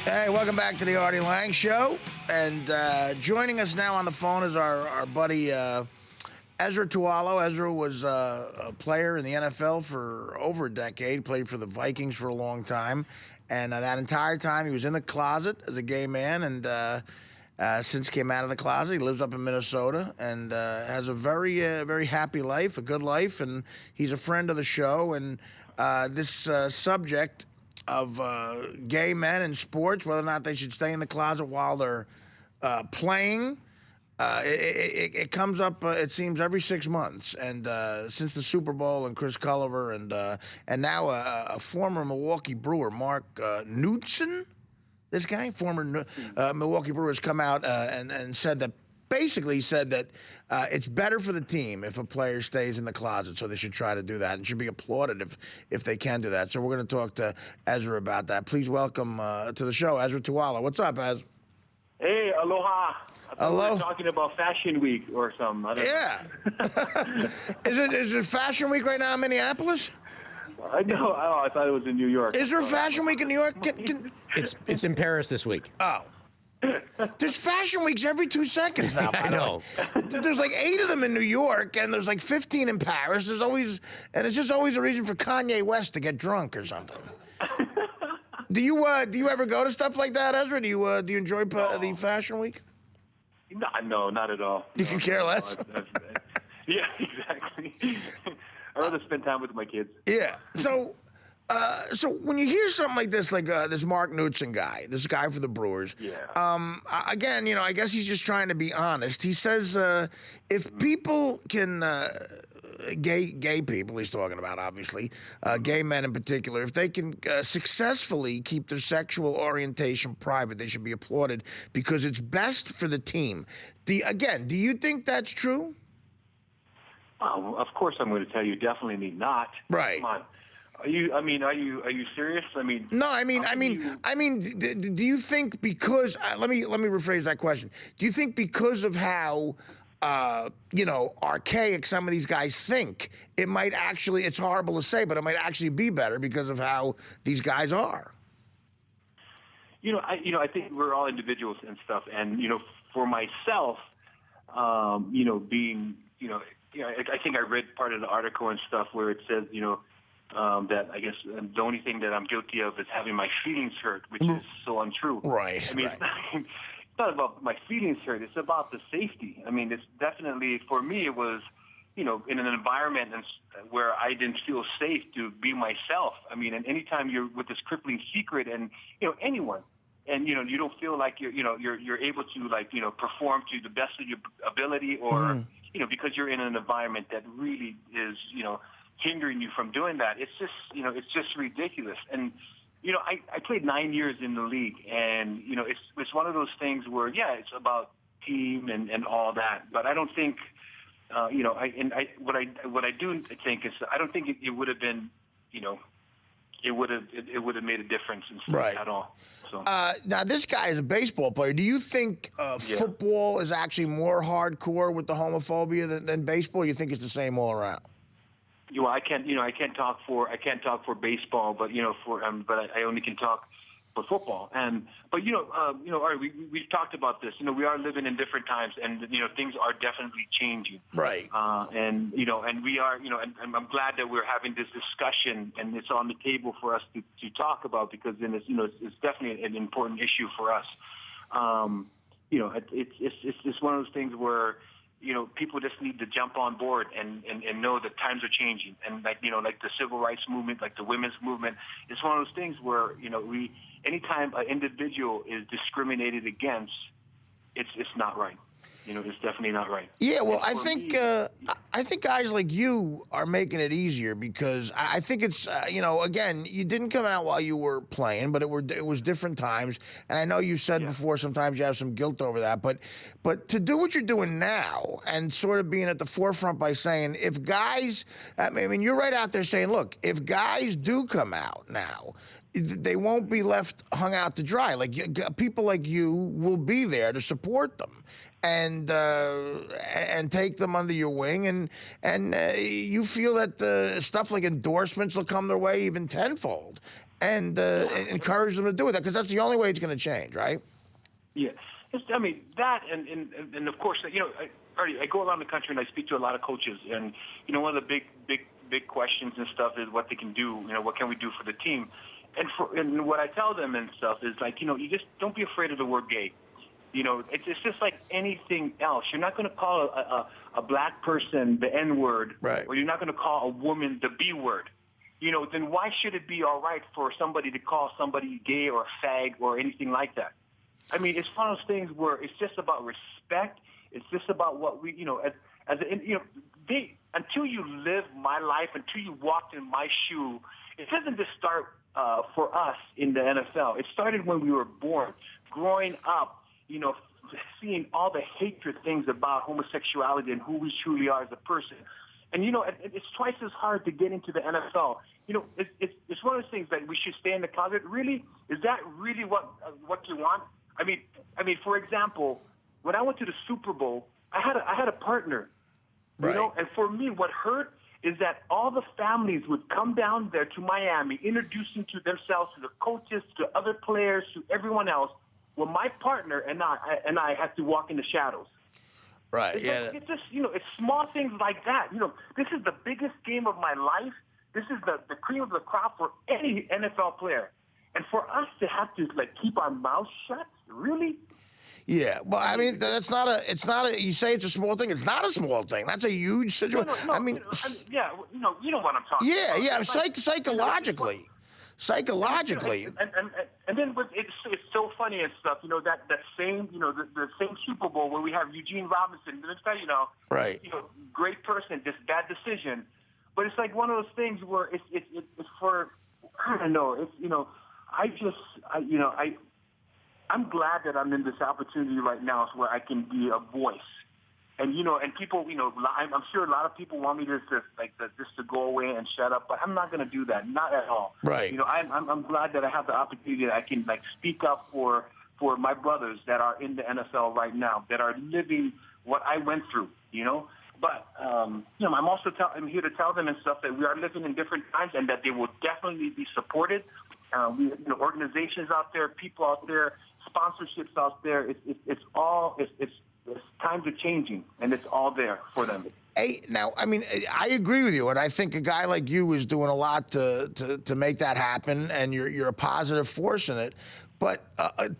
Hey, welcome back to the Artie Lange Show. And joining us now on the phone is our buddy Esera Tualo. Esera was a player in the NFL for over a decade, played for the Vikings for a long time. And that entire time he was in the closet as a gay man, and since came out of the closet. He lives up in Minnesota and has a very happy life, a good life, and he's a friend of the show. And this subject of gay men in sports, whether or not they should stay in the closet while they're playing, it comes up, it seems, every 6 months. And since the Super Bowl and Chris Culliver and now a former Milwaukee Brewer, Mark Knudsen, this guy, former Milwaukee Brewer, has come out and said that, basically said that it's better for the team if a player stays in the closet, so they should try to do that and should be applauded if they can do that. So we're going to talk to Esera about that. Please welcome to the show, Esera Tualo. What's up, Ez? Hey, aloha. Hello. We were talking about Fashion Week or something. I don't know. Is it Fashion Week right now in Minneapolis? I know. I thought it was in New York. Is there a Fashion Week in New York? It's in Paris this week. Oh. There's Fashion Weeks every 2 seconds now. I know. There's like 8 of them in New York, and there's like 15 in Paris. There's always, and it's just always a reason for Kanye West to get drunk or something. Do you ever go to stuff like that, Esera? Do you enjoy the Fashion Week? No, not at all. You can care less. Yeah, exactly. I'd rather spend time with my kids. Yeah. So when you hear something like this, like this Mark Knudsen guy, this guy for the Brewers, again, I guess he's just trying to be honest. He says if people can, gay people he's talking about, obviously, gay men in particular, if they can successfully keep their sexual orientation private, they should be applauded because it's best for the team. Do you think that's true? Of course, I'm going to tell you, definitely not. Right. Come on. Are you serious? No, do you think because let me rephrase that question. Do you think because of how archaic some of these guys think, it might actually, it's horrible to say, but it might actually be better because of how these guys are? I think we're all individuals and stuff, and for myself, being I think I read part of the article and stuff where it says that I guess the only thing that I'm guilty of is having my feelings hurt, which is so untrue. Right. I mean, right. It's not about my feelings hurt. It's about the safety. I mean, it's definitely, for me, it was, in an environment where I didn't feel safe to be myself. I mean, and anytime you're with this crippling secret and, anyone, and, you don't feel like you're able to, perform to the best of your ability or, because you're in an environment that really is, hindering you from doing that. It's just ridiculous. And, I played 9 years in the league, and, it's one of those things where, it's about team and all that. But I don't think, what I do think is I don't think it would have been, it would have made a difference in stuff at all. So. Now, this guy is a baseball player. Do you think football is actually more hardcore with the homophobia than baseball? Or you think it's the same all around? I can't talk for baseball, but but I only can talk for football. But Ari, we've talked about this. We are living in different times, and things are definitely changing. Right. And we are, and I'm glad that we're having this discussion, and it's on the table for us to talk about because then it's definitely an important issue for us. It's one of those things where. People just need to jump on board and know that times are changing. And like the civil rights movement, like the women's movement, it's one of those things where, anytime an individual is discriminated against, it's not right. It's definitely not right. Yeah, well, I think guys like you are making it easier because I think it's, again, you didn't come out while you were playing, but it was different times. And I know you said before sometimes you have some guilt over that. But to do what you're doing now and sort of being at the forefront by saying if guys, you're right out there saying, look, if guys do come out now, they won't be left hung out to dry. Like people like you will be there to support them. and take them under your wing, and you feel that stuff like endorsements will come their way even tenfold, and encourage them to do it, because that's the only way it's going to change, right? Yeah, I mean that, and of course, I go around the country and I speak to a lot of coaches, and one of the big questions and stuff is what they can do. What can we do for the team? And what I tell them and stuff is like, you just don't be afraid of the word gay. It's just like anything else. You're not going to call a black person the N word, right? Or you're not going to call a woman the B word. Then why should it be all right for somebody to call somebody gay or fag or anything like that? I mean, it's one of those things where it's just about respect. It's just about what we, until you live my life, until you walked in my shoe, it doesn't just start for us in the NFL. It started when we were born, growing up, seeing all the hatred things about homosexuality and who we truly are as a person. And, it's twice as hard to get into the NFL. It's one of those things that we should stay in the closet. Really? Is that really what you want? I mean, for example, when I went to the Super Bowl, I had a partner, right. And for me, what hurt is that all the families would come down there to Miami, introducing to themselves, to the coaches, to other players, to everyone else. Well, my partner and I had to walk in the shadows. Right. It's just, it's small things like that. This is the biggest game of my life. This is the cream of the crop for any NFL player. And for us to have to keep our mouths shut, really? Yeah, well, I mean, it's not a, you say it's a small thing. It's not a small thing. That's a huge situation. No, I mean, you know what I'm talking about. Yeah, psychologically. And then it's so funny and stuff, that same, the same Super Bowl where we have Eugene Robinson, right. Great person, just bad decision. But it's like one of those things where it's for, I don't know, I'm glad that I'm in this opportunity right now where I can be a voice. And, and people, I'm sure a lot of people want me just to go away and shut up, but I'm not going to do that. Not at all. Right. I'm glad that I have the opportunity that I can speak up for my brothers that are in the NFL right now, that are living what I went through, But, I'm I'm here to tell them and stuff that we are living in different times and that they will definitely be supported. Organizations out there, people out there, sponsorships out there. It's times are changing, and it's all there for them. Hey, now, I mean, I agree with you, and I think a guy like you is doing a lot to make that happen, and you're a positive force in it. But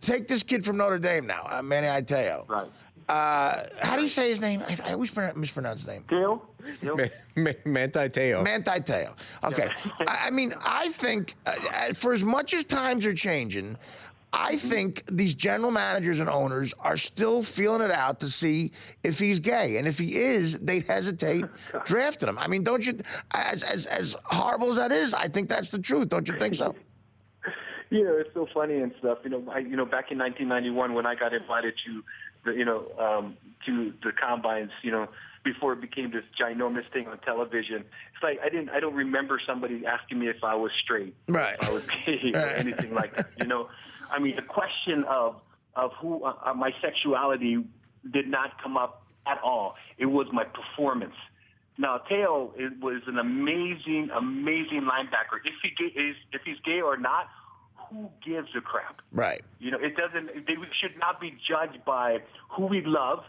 take this kid from Notre Dame now, Manny Iteo. Right. How do you say his name? I always mispronounce his name. Teo? Manti Te'o. Manti Te'o. Okay. Yeah. I mean, I think for as much as times are changing, I think these general managers and owners are still feeling it out to see if he's gay. And if he is, they'd hesitate drafting him. I mean, don't you, as horrible as that is, I think that's the truth. Don't you think so? It's so funny and stuff. Back in 1991 when I got invited to the combines, before it became this ginormous thing on television. It's like I don't remember somebody asking me if I was straight, right, if I was gay, or anything like that. I mean, the question of who my sexuality did not come up at all. It was my performance. Now, Teo was an amazing linebacker. If he's gay or not, who gives a crap? Right. It doesn't. We should not be judged by who we love.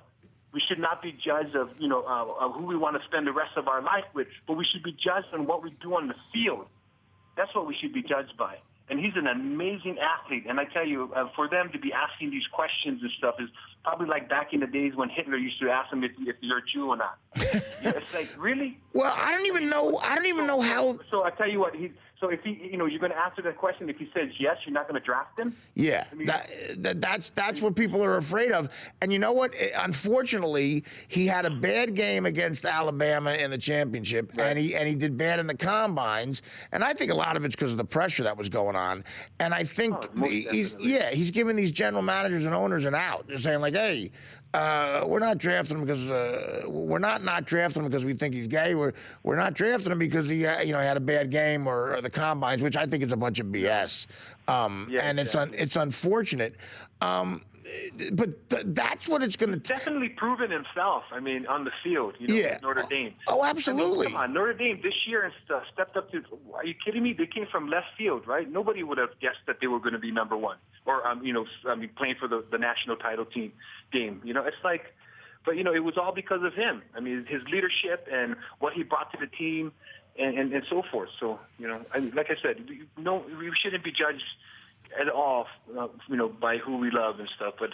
We should not be judged of who we want to spend the rest of our life with. But we should be judged on what we do on the field. That's what we should be judged by. And he's an amazing athlete. And I tell you, for them to be asking these questions and stuff is probably like back in the days when Hitler used to ask him if you're a Jew or not. It's like, really? Well, I don't even know how. So I tell you what, so if he, you're going to answer that question. If he says yes, you're not going to draft him. Yeah, I mean, that's what people are afraid of. And you know what? Unfortunately, he had a bad game against Alabama in the championship, right, and he did bad in the combines. And I think a lot of it's because of the pressure that was going on. And I think he's giving these general managers and owners an out. They're saying like, hey, we're not drafting him because we're not drafting him because we think he's gay. We're not drafting him because he had a bad game or the combines, which I think is a bunch of BS. And it's unfortunate. that's what it's going to. Definitely proven himself. I mean, on the field, Yeah. Notre Dame. Oh, absolutely. I mean, come on, Notre Dame this year and stepped up to. Are you kidding me? They came from left field, right? Nobody would have guessed that they were going to be number one, or playing for the national title game. It's like, but it was all because of him. I mean, his leadership and what he brought to the team, and so forth. So like I said, we shouldn't be judged at all, by who we love and stuff, but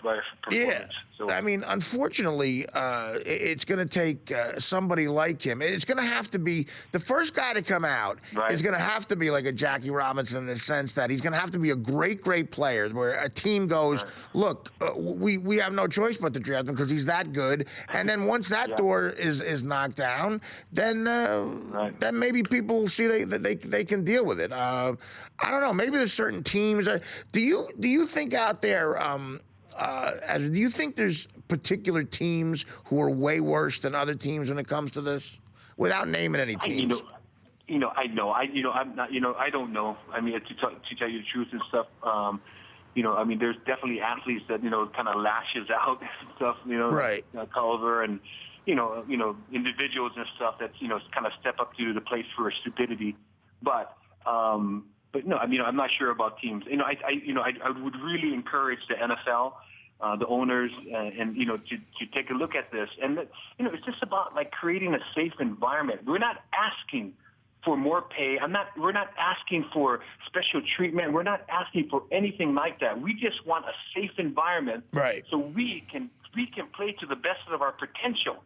by performance. Yeah. So I mean, unfortunately, it's going to take somebody like him. It's going to have to be the first guy to come out. Right. Is going to have to be like a Jackie Robinson in the sense that he's going to have to be a great player where a team goes, right. Look, we have no choice but to draft him because he's that good. And then once that door is knocked down, then right. then maybe people will see they can deal with it. I don't know. Maybe there's certain teams. Do you think out there? Do you think there's particular teams who are way worse than other teams when it comes to this, without naming any teams? I'm not. I don't know. I mean, to tell you the truth and stuff. I mean, there's definitely athletes that kind of lashes out and stuff. Right. Like Culver and individuals and stuff that kind of step up to the plate for stupidity, but no, I mean, I'm not sure about teams. I would really encourage the NFL, the owners, and to take a look at this. And it's just about like creating a safe environment. We're not asking for more pay. We're not asking for special treatment. We're not asking for anything like that. We just want a safe environment, right? So we can play to the best of our potential.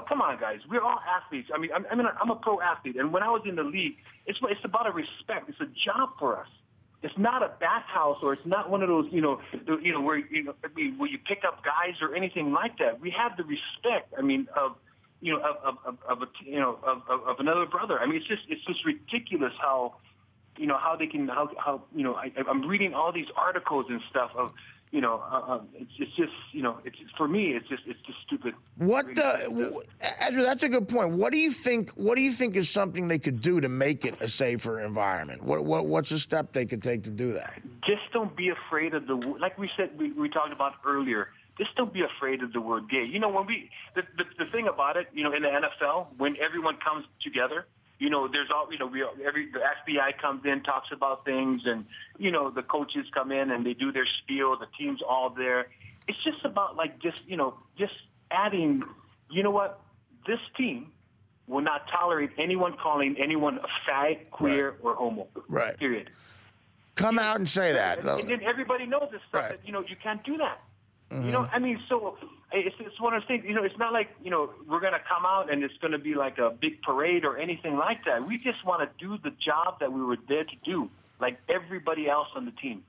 Come on, guys. We're all athletes. I mean, I'm a pro athlete, and when I was in the league, it's about a respect. It's a job for us. It's not a bathhouse, or it's not one of those, where you pick up guys or anything like that. We have the respect. I mean, of another brother. I mean, it's just ridiculous how they can I'm reading all these articles and stuff of. It's just for me, it's just stupid. Ezra, that's a good point. What do you think is something they could do to make it a safer environment? What's a step they could take to do that? Just don't be afraid of like we said, we talked about earlier. Just don't be afraid of the word gay. When the thing about it, in the NFL, when everyone comes together. There's all, the FBI comes in, talks about things, and, the coaches come in and they do their spiel, the team's all there. It's just about just adding, this team will not tolerate anyone calling anyone a fag, queer, or homo. Right. Period. Come out and say that. And then everybody knows this stuff, right. that, you can't do that. Mm-hmm. I mean, so it's one of those things, it's not like, we're going to come out and it's going to be like a big parade or anything like that. We just want to do the job that we were there to do, like everybody else on the team.